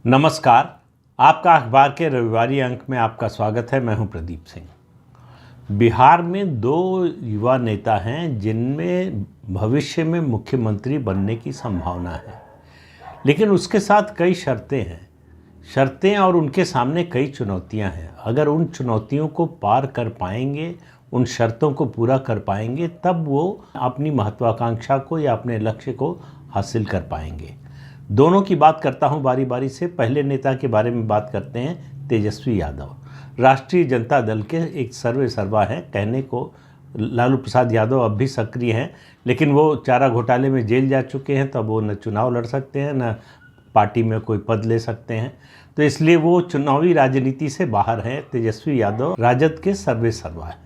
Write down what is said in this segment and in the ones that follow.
नमस्कार। आपका अखबार के रविवारी अंक में आपका स्वागत है। मैं हूं प्रदीप सिंह। बिहार में दो युवा नेता हैं जिनमें भविष्य में मुख्यमंत्री बनने की संभावना है, लेकिन उसके साथ कई शर्तें और उनके सामने कई चुनौतियां हैं। अगर उन चुनौतियों को पार कर पाएंगे, उन शर्तों को पूरा कर पाएंगे, तब वो अपनी महत्वाकांक्षा को या अपने लक्ष्य को हासिल कर पाएंगे। दोनों की बात करता हूं बारी बारी से। पहले नेता के बारे में बात करते हैं, तेजस्वी यादव। राष्ट्रीय जनता दल के एक सर्वे सर्वा हैं। कहने को लालू प्रसाद यादव अब भी सक्रिय हैं, लेकिन वो चारा घोटाले में जेल जा चुके हैं, तो अब वो न चुनाव लड़ सकते हैं न पार्टी में कोई पद ले सकते हैं, तो इसलिए वो चुनावी राजनीति से बाहर हैं। तेजस्वी यादव राजद के सर्वे सर्वा हैं,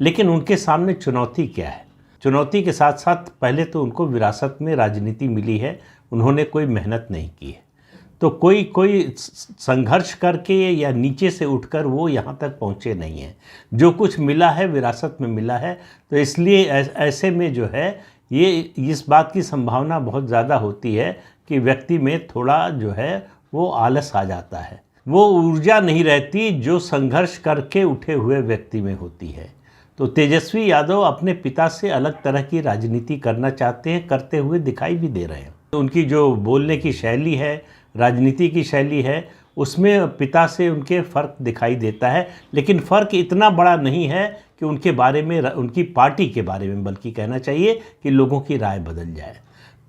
लेकिन उनके सामने चुनौती क्या है? चुनौती के साथ साथ पहले तो उनको विरासत में राजनीति मिली है, उन्होंने कोई मेहनत नहीं की है, तो कोई संघर्ष करके या नीचे से उठकर वो यहाँ तक पहुँचे नहीं हैं। जो कुछ मिला है विरासत में मिला है, तो इसलिए ऐसे में जो है ये इस बात की संभावना बहुत ज़्यादा होती है कि व्यक्ति में थोड़ा जो है वो आलस आ जाता है, वो ऊर्जा नहीं रहती जो संघर्ष करके उठे हुए व्यक्ति में होती है। तो तेजस्वी यादव अपने पिता से अलग तरह की राजनीति करना चाहते हैं, करते हुए दिखाई भी दे रहे हैं। उनकी जो बोलने की शैली है, राजनीति की शैली है, उसमें पिता से उनके फ़र्क दिखाई देता है, लेकिन फ़र्क इतना बड़ा नहीं है कि उनके बारे में, उनकी पार्टी के बारे में बल्कि कहना चाहिए कि लोगों की राय बदल जाए।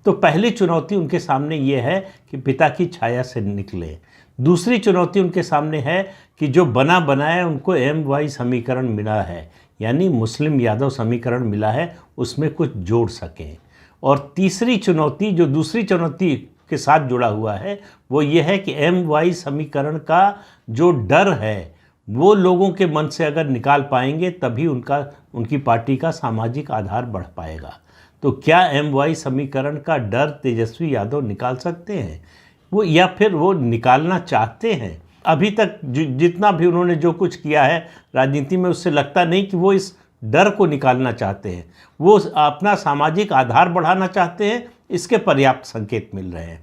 तो पहली चुनौती उनके सामने ये है कि पिता की छाया से निकले। दूसरी चुनौती उनके सामने है कि जो बना बनाया उनको MY समीकरण मिला है, यानी मुस्लिम यादव समीकरण मिला है, उसमें कुछ जोड़ सकें। और तीसरी चुनौती जो दूसरी चुनौती के साथ जुड़ा हुआ है वो ये है कि MY समीकरण का जो डर है वो लोगों के मन से अगर निकाल पाएंगे तभी उनकी पार्टी का सामाजिक आधार बढ़ पाएगा। तो क्या MY समीकरण का डर तेजस्वी यादव निकाल सकते हैं वो, या फिर वो निकालना चाहते हैं? अभी तक जितना भी उन्होंने जो कुछ किया है राजनीति में, उससे लगता नहीं कि वो इस डर को निकालना चाहते हैं। वो अपना सामाजिक आधार बढ़ाना चाहते हैं, इसके पर्याप्त संकेत मिल रहे हैं।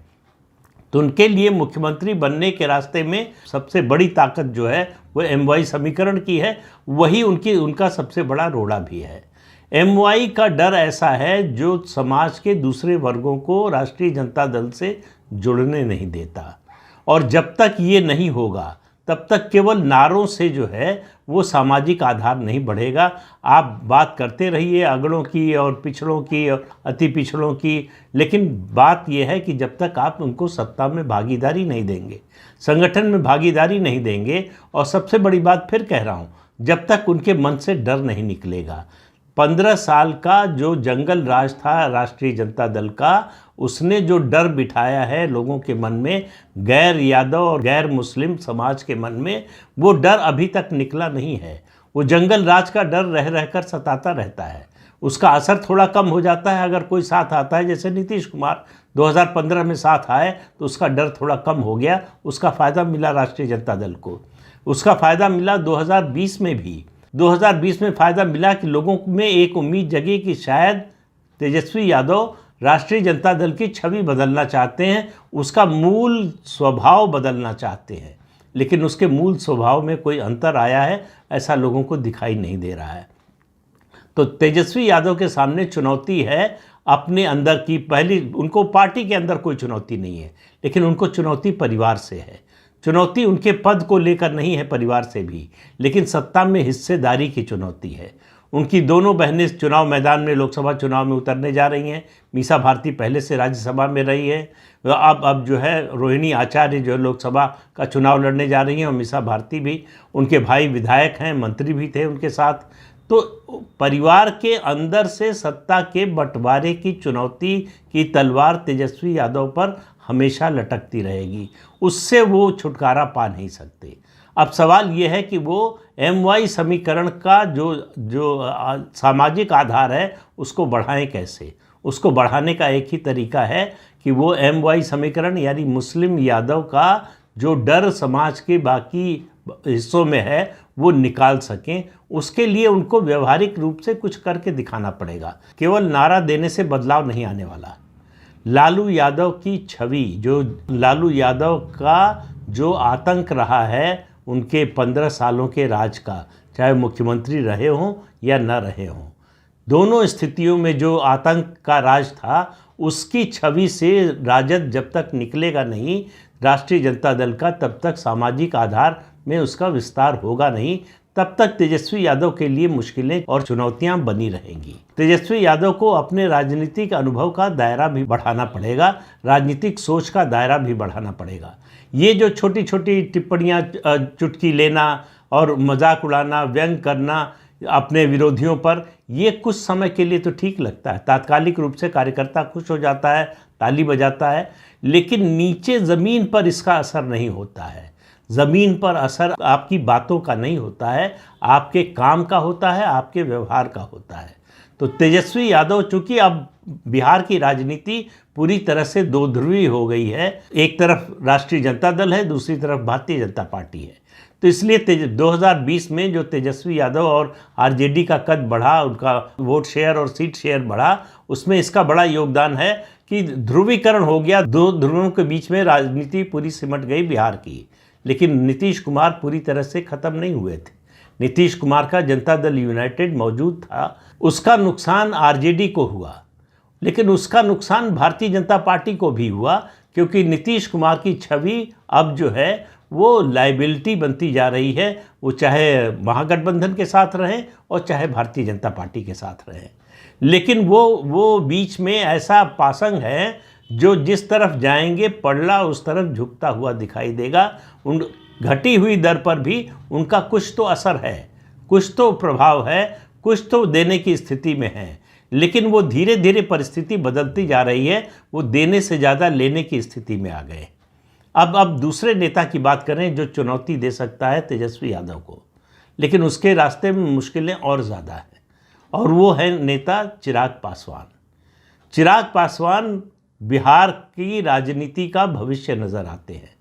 तो उनके लिए मुख्यमंत्री बनने के रास्ते में सबसे बड़ी ताकत जो है वो MY समीकरण की है, वही उनका सबसे बड़ा रोड़ा भी है। MY का डर ऐसा है जो समाज के दूसरे वर्गों को राष्ट्रीय जनता दल से जुड़ने नहीं देता, और जब तक ये नहीं होगा तब तक केवल नारों से जो है वो सामाजिक आधार नहीं बढ़ेगा। आप बात करते रहिए अगड़ों की और पिछड़ों की और अति पिछड़ों की, लेकिन बात यह है कि जब तक आप उनको सत्ता में भागीदारी नहीं देंगे, संगठन में भागीदारी नहीं देंगे, और सबसे बड़ी बात फिर कह रहा हूँ, जब तक उनके मन से डर नहीं निकलेगा। 15 साल का जो जंगल राज था राष्ट्रीय जनता दल का, उसने जो डर बिठाया है लोगों के मन में, गैर यादव और गैर मुस्लिम समाज के मन में, वो डर अभी तक निकला नहीं है। वो जंगल राज का डर रह रहकर सताता रहता है। उसका असर थोड़ा कम हो जाता है अगर कोई साथ आता है, जैसे नीतीश कुमार 2015 में साथ आए तो उसका डर थोड़ा कम हो गया, उसका फ़ायदा मिला राष्ट्रीय जनता दल को। उसका फ़ायदा मिला 2020 में भी। 2020 में फ़ायदा मिला कि लोगों में एक उम्मीद जगी कि शायद तेजस्वी यादव राष्ट्रीय जनता दल की छवि बदलना चाहते हैं, उसका मूल स्वभाव बदलना चाहते हैं, लेकिन उसके मूल स्वभाव में कोई अंतर आया है ऐसा लोगों को दिखाई नहीं दे रहा है। तो तेजस्वी यादव के सामने चुनौती है अपने अंदर की। पहली, उनको पार्टी के अंदर कोई चुनौती नहीं है, लेकिन उनको चुनौती परिवार से है। चुनौती उनके पद को लेकर नहीं है, परिवार से भी, लेकिन सत्ता में हिस्सेदारी की चुनौती है। उनकी दोनों बहनें चुनाव मैदान में, लोकसभा चुनाव में उतरने जा रही हैं। मीसा भारती पहले से राज्यसभा में रही है, अब जो है रोहिणी आचार्य जो लोकसभा का चुनाव लड़ने जा रही हैं, और मीसा भारती भी, उनके भाई विधायक हैं, मंत्री भी थे उनके साथ। तो परिवार के अंदर से सत्ता के बंटवारे की चुनौती की तलवार तेजस्वी यादव पर हमेशा लटकती रहेगी, उससे वो छुटकारा पा नहीं सकते। अब सवाल ये है कि वो MY समीकरण का जो सामाजिक आधार है उसको बढ़ाएं कैसे। उसको बढ़ाने का एक ही तरीका है कि वो MY समीकरण यानी मुस्लिम यादव का जो डर समाज के बाकी हिस्सों में है वो निकाल सकें। उसके लिए उनको व्यवहारिक रूप से कुछ करके दिखाना पड़ेगा। केवल नारा देने से बदलाव नहीं आने वाला। लालू यादव की छवि, जो लालू यादव का जो आतंक रहा है उनके 15 सालों के राज का, चाहे मुख्यमंत्री रहे हों या न रहे हों, दोनों स्थितियों में जो आतंक का राज था, उसकी छवि से राजद जब तक निकलेगा नहीं, राष्ट्रीय जनता दल का, तब तक सामाजिक आधार में उसका विस्तार होगा नहीं, तब तक तेजस्वी यादव के लिए मुश्किलें और चुनौतियां बनी रहेंगी। तेजस्वी यादव को अपने राजनीतिक अनुभव का दायरा भी बढ़ाना पड़ेगा, राजनीतिक सोच का दायरा भी बढ़ाना पड़ेगा। ये जो छोटी छोटी टिप्पणियां, चुटकी लेना और मजाक उड़ाना, व्यंग करना अपने विरोधियों पर, ये कुछ समय के लिए तो ठीक लगता है, तात्कालिक रूप से कार्यकर्ता खुश हो जाता है, ताली बजाता है, लेकिन नीचे ज़मीन पर इसका असर नहीं होता है। ज़मीन पर असर आपकी बातों का नहीं होता है, आपके काम का होता है, आपके व्यवहार का होता है। तो तेजस्वी यादव, चूँकि अब बिहार की राजनीति पूरी तरह से दो ध्रुवी हो गई है, एक तरफ राष्ट्रीय जनता दल है, दूसरी तरफ भारतीय जनता पार्टी है, तो इसलिए 2020 में जो तेजस्वी यादव और आरजेडी का कद बढ़ा, उनका वोट शेयर और सीट शेयर बढ़ा, उसमें इसका बड़ा योगदान है कि ध्रुवीकरण हो गया, दो ध्रुवों के बीच में राजनीति पूरी सिमट गई बिहार की। लेकिन नीतीश कुमार पूरी तरह से ख़त्म नहीं हुए थे। नीतीश कुमार का जनता दल यूनाइटेड मौजूद था, उसका नुकसान आरजेडी को हुआ, लेकिन उसका नुकसान भारतीय जनता पार्टी को भी हुआ, क्योंकि नीतीश कुमार की छवि अब जो है वो लाइबिलिटी बनती जा रही है, वो चाहे महागठबंधन के साथ रहें और चाहे भारतीय जनता पार्टी के साथ रहें। लेकिन वो बीच में ऐसा पासंग है जो जिस तरफ जाएंगे पड़ला उस तरफ झुकता हुआ दिखाई देगा। उन घटी हुई दर पर भी उनका कुछ तो असर है, कुछ तो प्रभाव है, कुछ तो देने की स्थिति में है, लेकिन वो धीरे धीरे परिस्थिति बदलती जा रही है, वो देने से ज़्यादा लेने की स्थिति में आ गए। अब दूसरे नेता की बात करें जो चुनौती दे सकता है तेजस्वी यादव को, लेकिन उसके रास्ते में मुश्किलें और ज़्यादा हैं, और वो है नेता चिराग पासवान। चिराग पासवान बिहार की राजनीति का भविष्य नज़र आते हैं,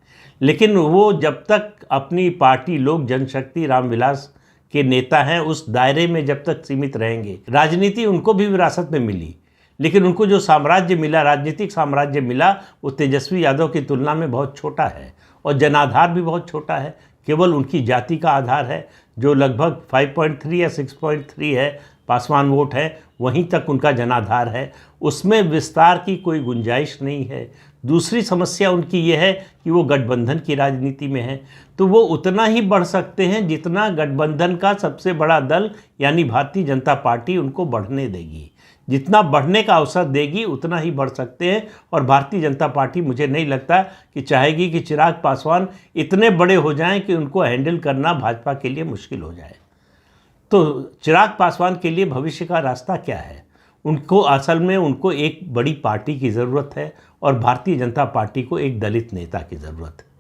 लेकिन वो जब तक अपनी पार्टी लोक जनशक्ति रामविलास के नेता हैं उस दायरे में जब तक सीमित रहेंगे, राजनीति उनको भी विरासत में मिली, लेकिन उनको जो साम्राज्य मिला, राजनीतिक साम्राज्य मिला, वो तेजस्वी यादव की तुलना में बहुत छोटा है, और जनाधार भी बहुत छोटा है। केवल उनकी जाति का आधार है जो लगभग 5.3 या 6.3 है, पासवान वोट है, वहीं तक उनका जनाधार है, उसमें विस्तार की कोई गुंजाइश नहीं है। दूसरी समस्या उनकी ये है कि वो गठबंधन की राजनीति में है, तो वो उतना ही बढ़ सकते हैं जितना गठबंधन का सबसे बड़ा दल यानी भारतीय जनता पार्टी उनको बढ़ने देगी। जितना बढ़ने का अवसर देगी उतना ही बढ़ सकते हैं, और भारतीय जनता पार्टी मुझे नहीं लगता कि चाहेगी कि चिराग पासवान इतने बड़े हो जाएं कि उनको हैंडल करना भाजपा के लिए मुश्किल हो जाए। तो चिराग पासवान के लिए भविष्य का रास्ता क्या है? उनको असल में उनको एक बड़ी पार्टी की ज़रूरत है, और भारतीय जनता पार्टी को एक दलित नेता की ज़रूरत है।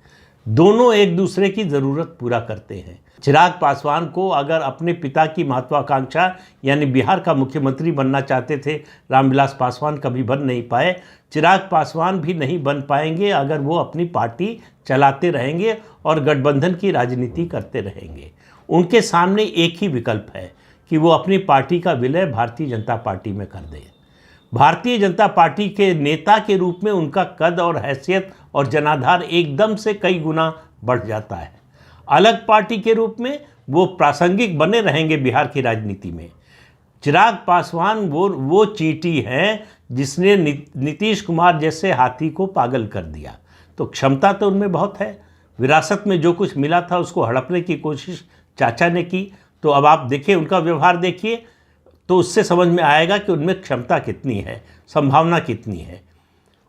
दोनों एक दूसरे की ज़रूरत पूरा करते हैं। चिराग पासवान को अगर अपने पिता की महत्वाकांक्षा यानी बिहार का मुख्यमंत्री बनना चाहते थे, रामविलास पासवान कभी बन नहीं पाए, चिराग पासवान भी नहीं बन पाएंगे अगर वो अपनी पार्टी चलाते रहेंगे और गठबंधन की राजनीति करते रहेंगे। उनके सामने एक ही विकल्प है कि वो अपनी पार्टी का विलय भारतीय जनता पार्टी में कर दें। भारतीय जनता पार्टी के नेता के रूप में उनका कद और हैसियत और जनाधार एकदम से कई गुना बढ़ जाता है। अलग पार्टी के रूप में वो प्रासंगिक बने रहेंगे बिहार की राजनीति में। चिराग पासवान वो चींटी है जिसने नीतीश कुमार जैसे हाथी को पागल कर दिया। तो क्षमता तो उनमें बहुत है, विरासत में जो कुछ मिला था उसको हड़पने की कोशिश चाचा ने की। तो अब आप देखिए, उनका व्यवहार देखिए, तो उससे समझ में आएगा कि उनमें क्षमता कितनी है, संभावना कितनी है।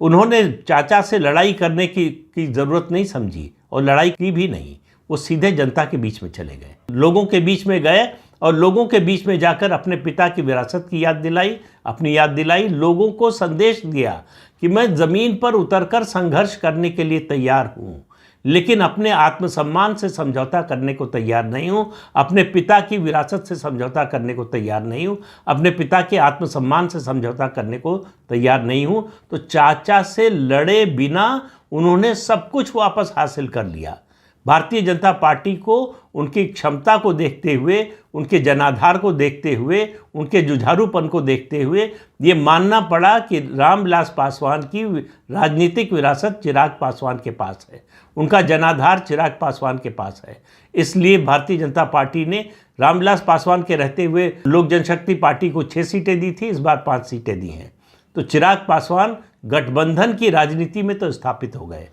उन्होंने चाचा से लड़ाई करने की ज़रूरत नहीं समझी और लड़ाई की भी नहीं। वो सीधे जनता के बीच में चले गए, लोगों के बीच में गए और लोगों के बीच में जाकर अपने पिता की विरासत की याद दिलाई, अपनी याद दिलाई, लोगों को संदेश दिया कि मैं ज़मीन पर उतरकर संघर्ष करने के लिए तैयार हूँ, लेकिन अपने आत्मसम्मान से समझौता करने को तैयार नहीं हूँ, अपने पिता की विरासत से समझौता करने को तैयार नहीं हूँ, अपने पिता के आत्मसम्मान से समझौता करने को तैयार नहीं हूँ। तो चाचा से लड़े बिना उन्होंने सब कुछ वापस हासिल कर लिया। भारतीय जनता पार्टी को उनकी क्षमता को देखते हुए, उनके जनाधार को देखते हुए, उनके जुझारूपन को देखते हुए ये मानना पड़ा कि रामविलास पासवान की राजनीतिक विरासत चिराग पासवान के पास है, उनका जनाधार चिराग पासवान के पास है। इसलिए भारतीय जनता पार्टी ने रामविलास पासवान के रहते हुए लोक जनशक्ति पार्टी को 6 सीटें दी थी, इस बार 5 सीटें दी हैं। तो चिराग पासवान गठबंधन की राजनीति में तो स्थापित हो गए,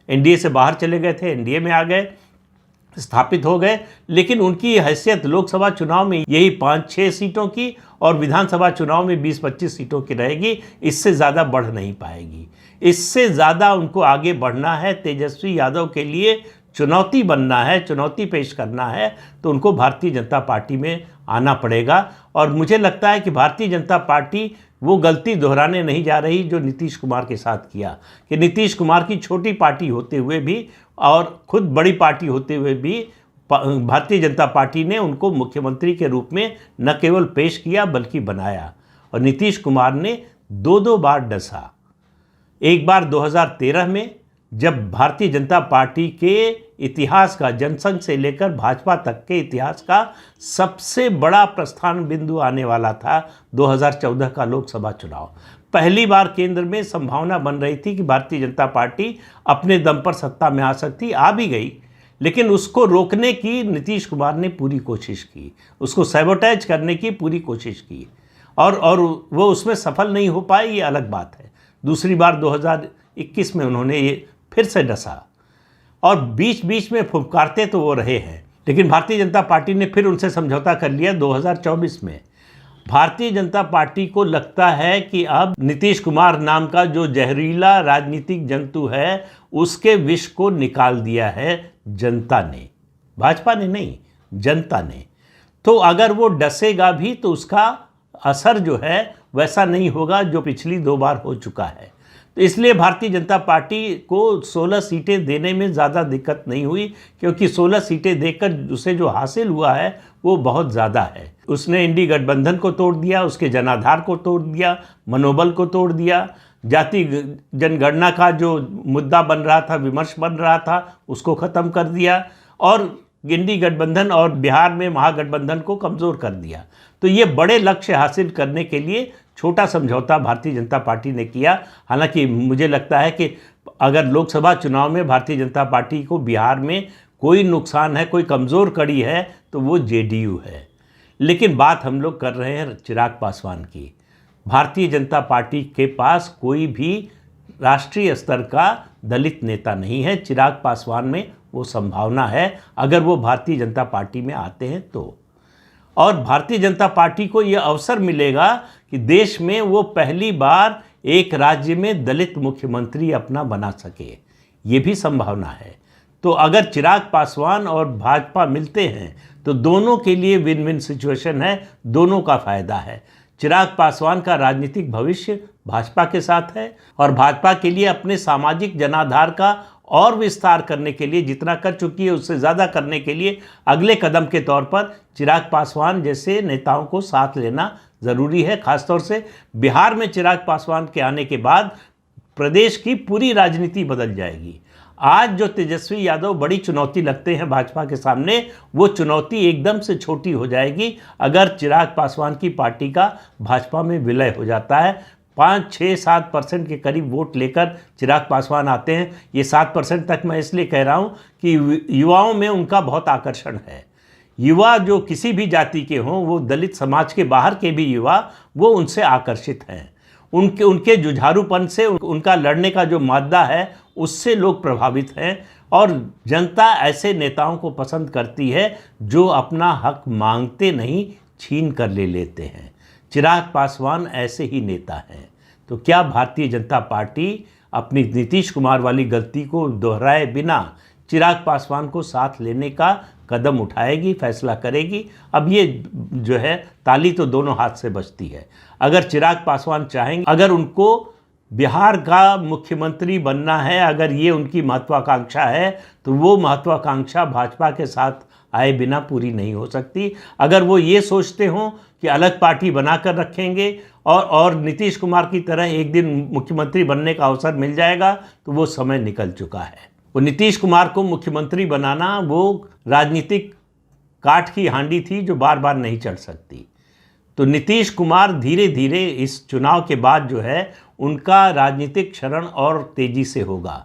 एनडीए से बाहर चले गए थे, एनडीए में आ गए, स्थापित हो गए, लेकिन उनकी हैसियत लोकसभा चुनाव में यही 5-6 सीटों की और विधानसभा चुनाव में 20-25 सीटों की रहेगी, इससे ज़्यादा बढ़ नहीं पाएगी। इससे ज़्यादा उनको आगे बढ़ना है, तेजस्वी यादव के लिए चुनौती बनना है, चुनौती पेश करना है, तो उनको भारतीय जनता पार्टी में आना पड़ेगा। और मुझे लगता है कि भारतीय जनता पार्टी वो गलती दोहराने नहीं जा रही जो नीतीश कुमार के साथ किया, कि नीतीश कुमार की छोटी पार्टी होते हुए भी और खुद बड़ी पार्टी होते हुए भी भारतीय जनता पार्टी ने उनको मुख्यमंत्री के रूप में न केवल पेश किया बल्कि बनाया। और नीतीश कुमार ने 2 बार डसा। एक बार 2013 में, जब भारतीय जनता पार्टी के इतिहास का, जनसंघ से लेकर भाजपा तक के इतिहास का सबसे बड़ा प्रस्थान बिंदु आने वाला था 2014 का लोकसभा चुनाव। पहली बार केंद्र में संभावना बन रही थी कि भारतीय जनता पार्टी अपने दम पर सत्ता में आ सकती, आ भी गई, लेकिन उसको रोकने की नीतीश कुमार ने पूरी कोशिश की, उसको सैबोटेज करने की पूरी कोशिश की, और वो उसमें सफल नहीं हो पाए, ये अलग बात है। दूसरी बार 2021 में उन्होंने ये फिर से डसा, और बीच बीच में फुफकारते तो वो रहे हैं, लेकिन भारतीय जनता पार्टी ने फिर उनसे समझौता कर लिया 2024 में। भारतीय जनता पार्टी को लगता है कि अब नीतीश कुमार नाम का जो जहरीला राजनीतिक जंतु है, उसके विष को निकाल दिया है जनता ने, भाजपा ने नहीं, जनता ने। तो अगर वो डसेगा भी तो उसका असर जो है वैसा नहीं होगा जो पिछली 2 बार हो चुका है। तो इसलिए भारतीय जनता पार्टी को 16 सीटें देने में ज़्यादा दिक्कत नहीं हुई, क्योंकि 16 सीटें देकर उसे जो हासिल हुआ है वो बहुत ज़्यादा है। उसने इंडी गठबंधन को तोड़ दिया, उसके जनाधार को तोड़ दिया, मनोबल को तोड़ दिया, जाति जनगणना का जो मुद्दा बन रहा था, विमर्श बन रहा था, उसको ख़त्म कर दिया, और इंडी गठबंधन और बिहार में महागठबंधन को कमज़ोर कर दिया। तो ये बड़े लक्ष्य हासिल करने के लिए छोटा समझौता भारतीय जनता पार्टी ने किया। हालांकि मुझे लगता है कि अगर लोकसभा चुनाव में भारतीय जनता पार्टी को बिहार में कोई नुकसान है, कोई कमज़ोर कड़ी है, तो वो जेडीयू है। लेकिन बात हम लोग कर रहे हैं चिराग पासवान की। भारतीय जनता पार्टी के पास कोई भी राष्ट्रीय स्तर का दलित नेता नहीं है। चिराग पासवान में वो संभावना है अगर वो भारतीय जनता पार्टी में आते हैं तो। और भारतीय जनता पार्टी को ये अवसर मिलेगा कि देश में वो पहली बार एक राज्य में दलित मुख्यमंत्री अपना बना सके, ये भी संभावना है। तो अगर चिराग पासवान और भाजपा मिलते हैं तो दोनों के लिए विन विन सिचुएशन है, दोनों का फायदा है। चिराग पासवान का राजनीतिक भविष्य भाजपा के साथ है, और भाजपा के लिए अपने सामाजिक जनाधार का और विस्तार करने के लिए, जितना कर चुकी है उससे ज़्यादा करने के लिए, अगले कदम के तौर पर चिराग पासवान जैसे नेताओं को साथ लेना ज़रूरी है। खासतौर से बिहार में चिराग पासवान के आने के बाद प्रदेश की पूरी राजनीति बदल जाएगी। आज जो तेजस्वी यादव बड़ी चुनौती लगते हैं भाजपा के सामने, वो चुनौती एकदम से छोटी हो जाएगी अगर चिराग पासवान की पार्टी का भाजपा में विलय हो जाता है। 5-6-7% के करीब वोट लेकर चिराग पासवान आते हैं। ये 7% तक मैं इसलिए कह रहा हूँ कि युवाओं में उनका बहुत आकर्षण है। युवा जो किसी भी जाति के हों, वो दलित समाज के बाहर के भी युवा, वो उनसे आकर्षित हैं। उनके जुझारूपन से, उनका लड़ने का जो मादा है उससे लोग प्रभावित हैं, और जनता ऐसे नेताओं को पसंद करती है जो अपना हक मांगते नहीं, छीन कर ले लेते हैं। चिराग पासवान ऐसे ही नेता हैं। तो क्या भारतीय जनता पार्टी अपनी नीतीश कुमार वाली गलती को दोहराए बिना चिराग पासवान को साथ लेने का कदम उठाएगी, फैसला करेगी? अब ये जो है ताली तो दोनों हाथ से बजती है। अगर चिराग पासवान चाहेंगे, अगर उनको बिहार का मुख्यमंत्री बनना है, अगर ये उनकी महत्वाकांक्षा है, तो वो महत्वाकांक्षा भाजपा के साथ आए बिना पूरी नहीं हो सकती। अगर वो ये सोचते हों कि अलग पार्टी बनाकर रखेंगे और नीतीश कुमार की तरह एक दिन मुख्यमंत्री बनने का अवसर मिल जाएगा, तो वो समय निकल चुका है। वो नीतीश कुमार को मुख्यमंत्री बनाना वो राजनीतिक काठ की हांडी थी जो बार बार नहीं चढ़ सकती। तो नीतीश कुमार धीरे धीरे इस चुनाव के बाद जो है उनका राजनीतिक क्षरण और तेजी से होगा।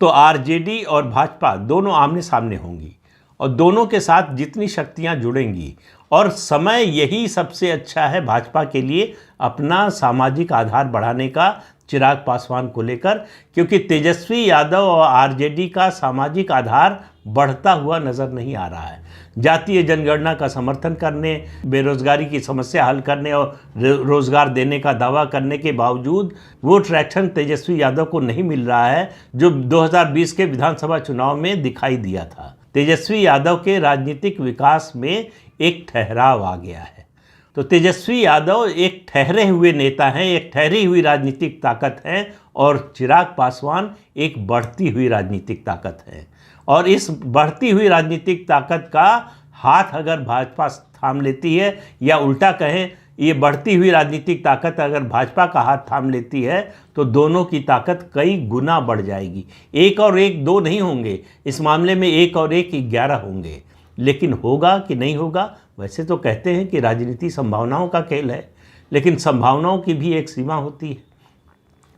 तो आरजेडी और भाजपा दोनों आमने सामने होंगी और दोनों के साथ जितनी शक्तियां जुड़ेंगी, और समय यही सबसे अच्छा है भाजपा के लिए अपना सामाजिक आधार बढ़ाने का चिराग पासवान को लेकर, क्योंकि तेजस्वी यादव और आरजेडी का सामाजिक आधार बढ़ता हुआ नज़र नहीं आ रहा है। जातीय जनगणना का समर्थन करने, बेरोजगारी की समस्या हल करने और रोजगार देने का दावा करने के बावजूद वो ट्रैक्शन तेजस्वी यादव को नहीं मिल रहा है जो 2020 के विधानसभा चुनाव में दिखाई दिया था। तेजस्वी यादव के राजनीतिक विकास में एक ठहराव आ गया है। तो तेजस्वी यादव एक ठहरे हुए नेता हैं, एक ठहरी हुई राजनीतिक ताकत हैं, और चिराग पासवान एक बढ़ती हुई राजनीतिक ताकत है। और इस बढ़ती हुई राजनीतिक ताकत का हाथ अगर भाजपा थाम लेती है, या उल्टा कहें ये बढ़ती हुई राजनीतिक ताकत अगर भाजपा का हाथ थाम लेती है, तो दोनों की ताकत कई गुना बढ़ जाएगी। 1 और 1 2 नहीं होंगे, इस मामले में 1 और 1 11 होंगे। लेकिन होगा कि नहीं होगा, वैसे तो कहते हैं कि राजनीति संभावनाओं का खेल है, लेकिन संभावनाओं की भी एक सीमा होती है,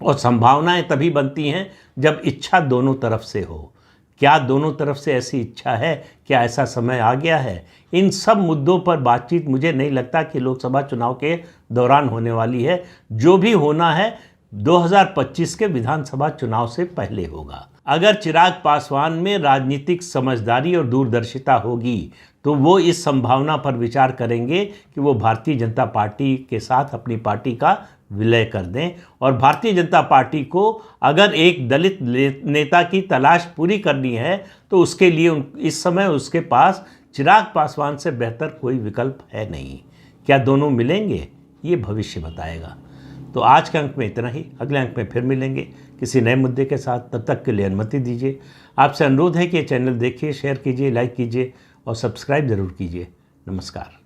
और संभावनाएं तभी बनती हैं जब इच्छा दोनों तरफ से हो। क्या दोनों तरफ से ऐसी इच्छा है? क्या ऐसा समय आ गया है? इन सब मुद्दों पर बातचीत मुझे नहीं लगता कि लोकसभा चुनाव के दौरान होने वाली है। जो भी होना है 2025 के विधानसभा चुनाव से पहले होगा। अगर चिराग पासवान में राजनीतिक समझदारी और दूरदर्शिता होगी तो वो इस संभावना पर विचार करेंगे कि वो भारतीय जनता पार्टी के साथ अपनी पार्टी का विलय कर दें, और भारतीय जनता पार्टी को अगर एक दलित नेता की तलाश पूरी करनी है तो उसके लिए इस समय उसके पास चिराग पासवान से बेहतर कोई विकल्प है नहीं। क्या दोनों मिलेंगे? ये भविष्य बताएगा। तो आज के अंक में इतना ही, अगले अंक में फिर मिलेंगे किसी नए मुद्दे के साथ। तब तक के लिए अनुमति दीजिए। आपसे अनुरोध है कि ये चैनल देखिए, शेयर कीजिए, लाइक कीजिए और सब्सक्राइब ज़रूर कीजिए। नमस्कार।